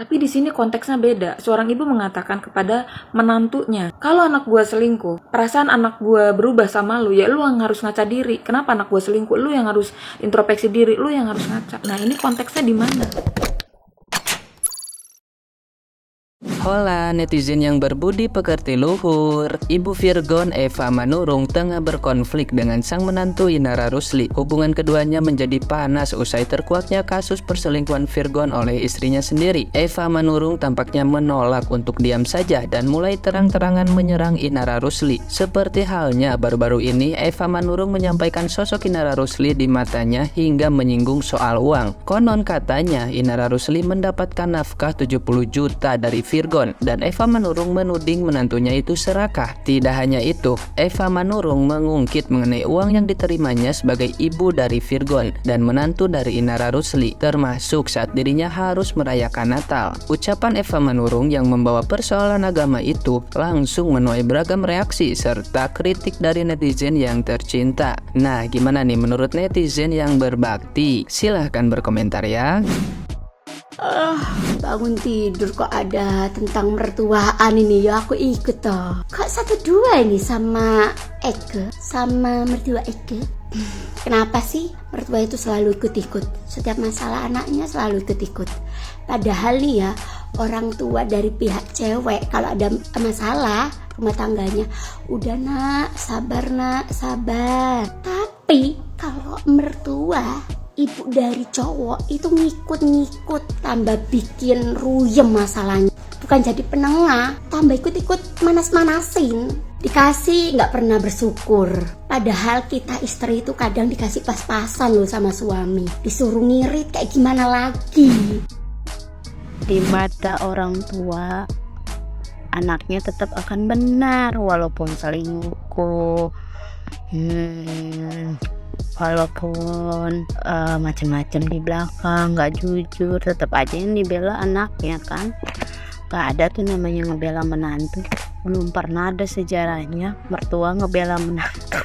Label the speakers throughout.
Speaker 1: Tapi di sini konteksnya beda. Seorang ibu mengatakan kepada menantunya, kalau anak gua selingkuh, perasaan anak gua berubah sama lu, ya lu yang harus ngaca diri. Kenapa anak gua selingkuh? Lu yang harus introspeksi diri, lu yang harus ngaca. Nah, ini konteksnya di mana?
Speaker 2: Hola netizen yang berbudi pekerti luhur. Ibu Virgon Eva Manurung tengah berkonflik dengan sang menantu Inara Rusli. Hubungan keduanya menjadi panas usai terkuaknya kasus perselingkuhan Virgon oleh istrinya sendiri. Eva Manurung tampaknya menolak untuk diam saja dan mulai terang-terangan menyerang Inara Rusli. Seperti halnya baru-baru ini Eva Manurung menyampaikan sosok Inara Rusli di matanya hingga menyinggung soal uang. Konon katanya Inara Rusli mendapatkan nafkah 70 juta dari Virgon dan Eva Manurung menuding menantunya itu serakah. Tidak hanya itu, Eva Manurung mengungkit mengenai uang yang diterimanya sebagai ibu dari Virgon dan menantu dari Inara Rusli, termasuk saat dirinya harus merayakan Natal. Ucapan Eva Manurung yang membawa persoalan agama itu langsung menuai beragam reaksi serta kritik dari netizen yang tercinta. Nah, gimana nih menurut netizen yang berbakti? Silahkan berkomentar ya.
Speaker 3: Bangun tidur kok ada tentang mertuaan ini ya, aku ikut toh. Kok 1-2 ini sama Eke, sama mertua Eke. Kenapa sih mertua itu selalu ikut-ikut? Setiap masalah anaknya selalu ikut-ikut. Padahal nih ya, orang tua dari pihak cewek kalau ada masalah rumah tangganya, udah nak, sabar. Tapi kalau mertua ibu dari cowok itu ngikut-ngikut, tambah bikin ruyem masalahnya. Bukan jadi penengah, tambah ikut-ikut manas-manasin. Dikasih nggak pernah bersyukur. Padahal kita istri itu kadang dikasih pas-pasan loh sama suami. Disuruh ngirit kayak gimana lagi.
Speaker 4: Di mata orang tua, anaknya tetap akan benar walaupun selingkuh. Walaupun macam-macam di belakang, nggak jujur, tetap aja yang dibela anaknya kan. Nggak ada tuh namanya ngebela menantu. Belum pernah ada sejarahnya mertua ngebela menantu.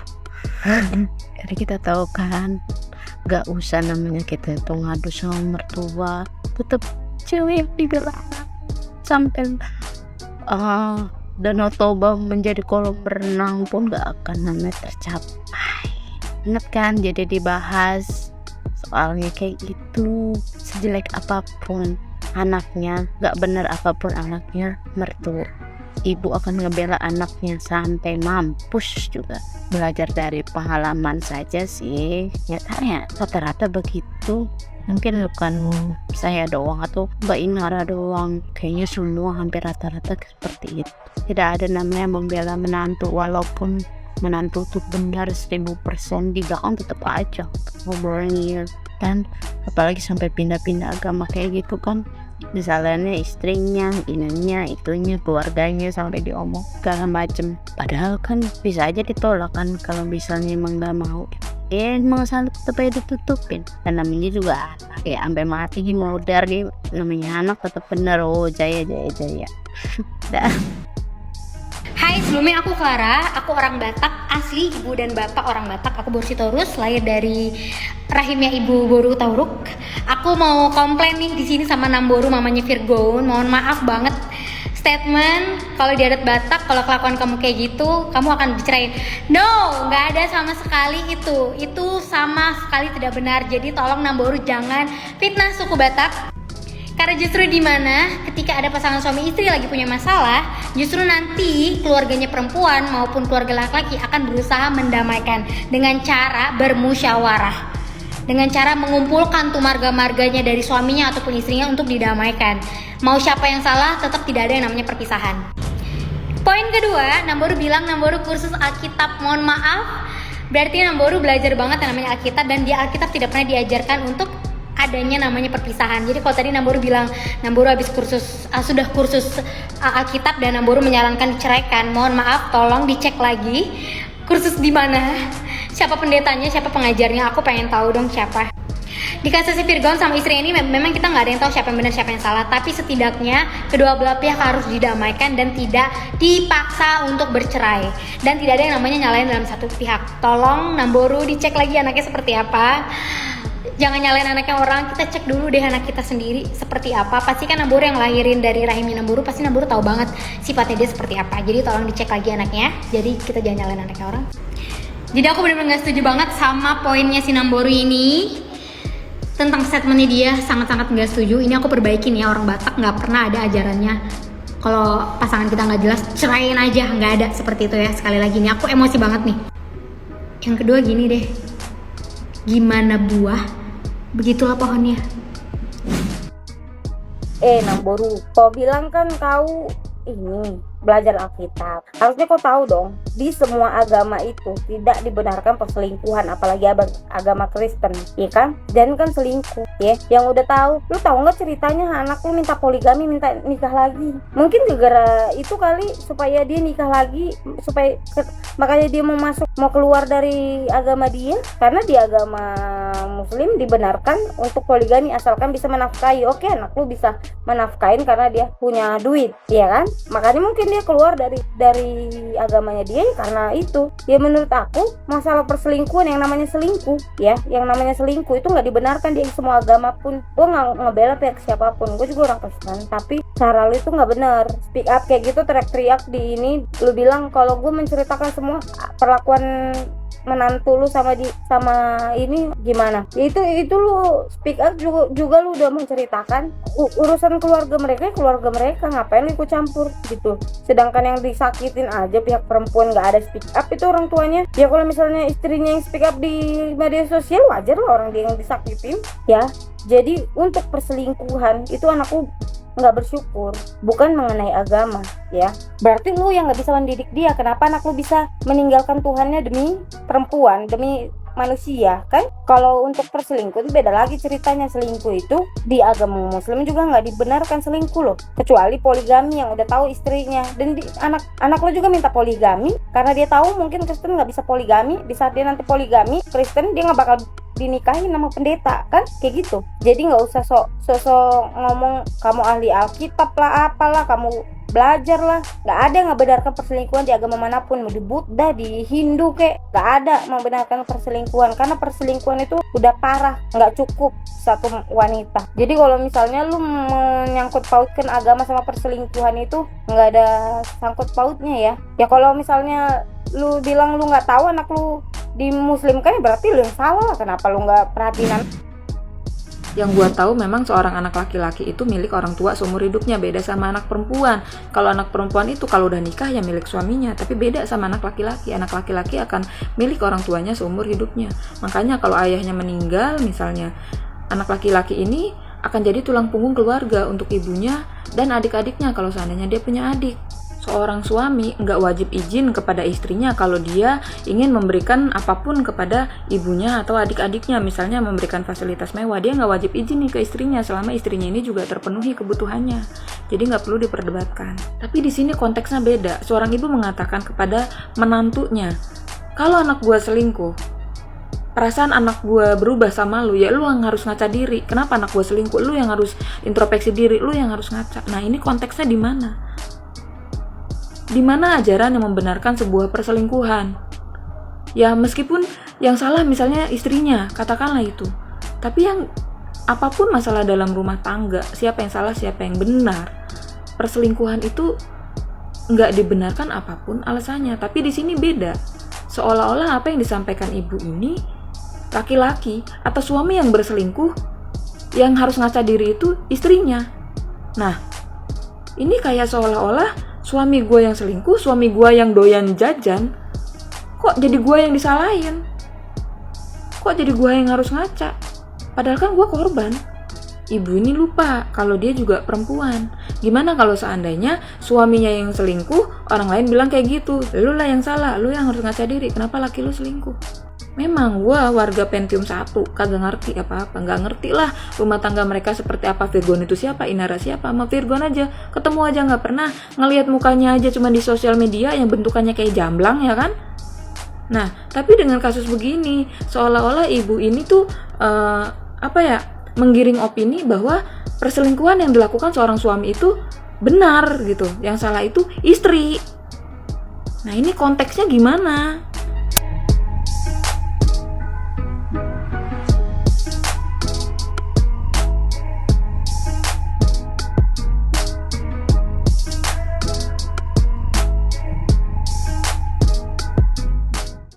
Speaker 4: Jadi kita tahu kan, nggak usah namanya kita tuh ngadu sama mertua, tetap cewek yang dibela anak. Sampai Danau Toba menjadi kolam berenang pun nggak akan namanya tercapai. Ingat kan, jadi dibahas soalnya kayak gitu. Sejelek apapun anaknya, gak benar apapun anaknya, mertua ibu akan ngebela anaknya sampai mampus juga. Belajar dari pengalaman saja sih, nyatanya rata-rata begitu. Mungkin bukan saya doang atau Mbak Inara doang, kayaknya semua hampir rata-rata seperti itu. Tidak ada namanya membela menantu, walaupun menantu tuh benar 1000% di belakang tetap aja ngobrolin kan. Apalagi sampai pindah-pindah agama kayak gitu kan, misalnya istrinya, ininya, itunya, keluarganya sampai diomong segala macem. Padahal kan bisa aja ditolak kan kalau misalnya emang gak mau. Emang salah tetap aja ditutupin. Dan namanya juga kayak sampai mati modar dia, namanya anak tetap bener. Oh jaya. Dah.
Speaker 5: Hai, sebelumnya aku Clara, aku orang Batak, asli ibu dan bapak orang Batak. Aku Borsitorus, lahir dari rahimnya ibu Boru Tauruk. Aku mau komplain nih di sini sama Namboru mamanya Virgon. Mohon maaf banget statement kalau di adat Batak, kalau kelakuan kamu kayak gitu, kamu akan dicerain. No, nggak ada sama sekali itu. Itu sama sekali tidak benar. Jadi tolong Namboru jangan fitnah suku Batak. Karena justru di mana ketika ada pasangan suami istri lagi punya masalah, justru nanti keluarganya perempuan maupun keluarga laki-laki akan berusaha mendamaikan dengan cara bermusyawarah, dengan cara mengumpulkan tuh marga-marganya dari suaminya ataupun istrinya untuk didamaikan. Mau siapa yang salah, tetap tidak ada yang namanya perpisahan. Poin kedua, Namboru bilang Namboru kursus Alkitab. Mohon maaf, berarti Namboru belajar banget yang namanya Alkitab, dan di Alkitab tidak pernah diajarkan untuk adanya namanya perpisahan. Jadi kalau tadi Namboru bilang Namboru habis sudah kursus Alkitab dan Namboru menyarankan diceraikan, mohon maaf, tolong dicek lagi kursus di mana, siapa pendetanya, siapa pengajarnya. Aku pengen tahu dong siapa. Di kasus Virgon sama istri ini memang kita nggak ada yang tahu siapa yang benar siapa yang salah, tapi setidaknya kedua belah pihak harus didamaikan dan tidak dipaksa untuk bercerai, dan tidak ada yang namanya nyalain dalam satu pihak. Tolong Namboru dicek lagi anaknya seperti apa. Jangan nyalain anaknya orang, kita cek dulu deh anak kita sendiri seperti apa. Pasti kan Namburu yang lahirin dari rahimnya Namburu, pasti Namburu tahu banget sifatnya dia seperti apa. Jadi tolong dicek lagi anaknya. Jadi kita jangan nyalain anaknya orang. Jadi aku benar-benar gak setuju banget sama poinnya si Namburu ini. Tentang statementnya dia, sangat-sangat gak setuju. Ini aku perbaikin ya, orang Batak gak pernah ada ajarannya kalau pasangan kita gak jelas, ceraiin aja, gak ada seperti itu ya. Sekali lagi nih, aku emosi banget nih. Yang kedua gini deh, gimana buah, begitulah pohonnya.
Speaker 6: Namburu, kau bilang kan kau ini belajar Alkitab. Harusnya kau tahu dong, di semua agama itu tidak dibenarkan perselingkuhan, apalagi agama Kristen, ya kan? Dan kan selingkuh, ya. Yang udah tahu, lu tahu nggak ceritanya anak lu minta poligami, minta nikah lagi. Mungkin gara itu kali supaya dia nikah lagi, makanya dia mau keluar dari agama dia, karena di agama Muslim dibenarkan untuk poligami asalkan bisa menafkahi. Oke, anak lu bisa menafkahin karena dia punya duit, ya kan? Makanya mungkin dia keluar dari agamanya dia karena itu. Ya menurut aku masalah perselingkuhan, yang namanya selingkuh itu nggak dibenarkan di semua agama pun. Gue nggak ngebela pihak siapapun, gue juga orang Kristen, tapi cara lu itu nggak benar. Speak up kayak gitu, teriak-teriak di ini, lu bilang kalau gue menceritakan semua perlakuan menantu lu sama ini gimana, itu lu speak up juga lu udah menceritakan urusan keluarga mereka, ngapain lu ikut campur gitu. Sedangkan yang disakitin aja pihak perempuan nggak ada speak up, itu orang tuanya. Ya kalau misalnya istrinya yang speak up di media sosial, wajar lah orang dia yang disakitin ya. Jadi untuk perselingkuhan itu anakku nggak bersyukur, bukan mengenai agama ya. Berarti lu yang nggak bisa mendidik dia. Kenapa anak lu bisa meninggalkan Tuhannya demi perempuan, demi manusia kan? Kalau untuk perselingkuh itu beda lagi ceritanya. Selingkuh itu di agama Muslim juga nggak dibenarkan selingkuh loh, kecuali poligami yang udah tahu istrinya. Dan anak lu juga minta poligami karena dia tahu mungkin Kristen nggak bisa poligami. Di saat dia nanti poligami Kristen, dia nggak bakal dinikahin sama pendeta kan, kayak gitu. Jadi nggak usah sok ngomong kamu ahli Alkitab lah, apalah, kamu belajar lah. Nggak ada yang membenarkan perselingkuhan di agama manapun, mau di Buddha, di Hindu kayak, nggak ada membenarkan perselingkuhan, karena perselingkuhan itu udah parah, nggak cukup satu wanita. Jadi kalau misalnya lu menyangkut pautkan agama sama perselingkuhan itu nggak ada sangkut pautnya ya. Ya kalau misalnya lu bilang lu nggak tahu anak lu di Muslim kan, berarti lu yang salah. Kenapa lu nggak perhatiin?
Speaker 1: Yang gua tahu memang seorang anak laki-laki itu milik orang tua seumur hidupnya, beda sama anak perempuan. Kalau anak perempuan itu kalau udah nikah ya milik suaminya, tapi beda sama anak laki-laki. Anak laki-laki akan milik orang tuanya seumur hidupnya. Makanya kalau ayahnya meninggal misalnya, anak laki-laki ini akan jadi tulang punggung keluarga untuk ibunya dan adik-adiknya kalau seandainya dia punya adik. Seorang suami nggak wajib izin kepada istrinya kalau dia ingin memberikan apapun kepada ibunya atau adik-adiknya. Misalnya memberikan fasilitas mewah, dia nggak wajib izin nih ke istrinya selama istrinya ini juga terpenuhi kebutuhannya. Jadi nggak perlu diperdebatkan. Tapi di sini konteksnya beda. Seorang ibu mengatakan kepada menantunya, kalau anak gua selingkuh, perasaan anak gue berubah sama lu, ya lu yang harus ngaca diri. Kenapa anak gue selingkuh? Lu yang harus introspeksi diri, lu yang harus ngaca. Nah ini konteksnya di mana? Di mana ajaran yang membenarkan sebuah perselingkuhan? Ya meskipun yang salah misalnya istrinya, katakanlah itu. Tapi yang apapun masalah dalam rumah tangga, siapa yang salah, siapa yang benar. Perselingkuhan itu nggak dibenarkan apapun alasannya. Tapi di sini beda. Seolah-olah apa yang disampaikan ibu ini, laki-laki atau suami yang berselingkuh, yang harus ngaca diri itu istrinya. Nah, ini kayak seolah-olah suami gue yang selingkuh, suami gue yang doyan jajan, kok jadi gue yang disalahin? Kok jadi gue yang harus ngaca? Padahal kan gue korban. Ibu ini lupa kalau dia juga perempuan. Gimana kalau seandainya suaminya yang selingkuh, orang lain bilang kayak gitu, lu lah yang salah, lu yang harus ngaca diri, kenapa laki lu selingkuh? Memang gue warga Pentium 1, kagak ngerti apa-apa, nggak ngerti lah rumah tangga mereka seperti apa. Virgon itu siapa, Inara siapa, sama Virgon aja ketemu aja nggak pernah, ngelihat mukanya aja cuma di sosial media yang bentukannya kayak jamblang ya kan. Nah tapi dengan kasus begini, seolah-olah ibu ini tuh menggiring opini bahwa perselingkuhan yang dilakukan seorang suami itu benar gitu, yang salah itu istri. Nah ini konteksnya gimana?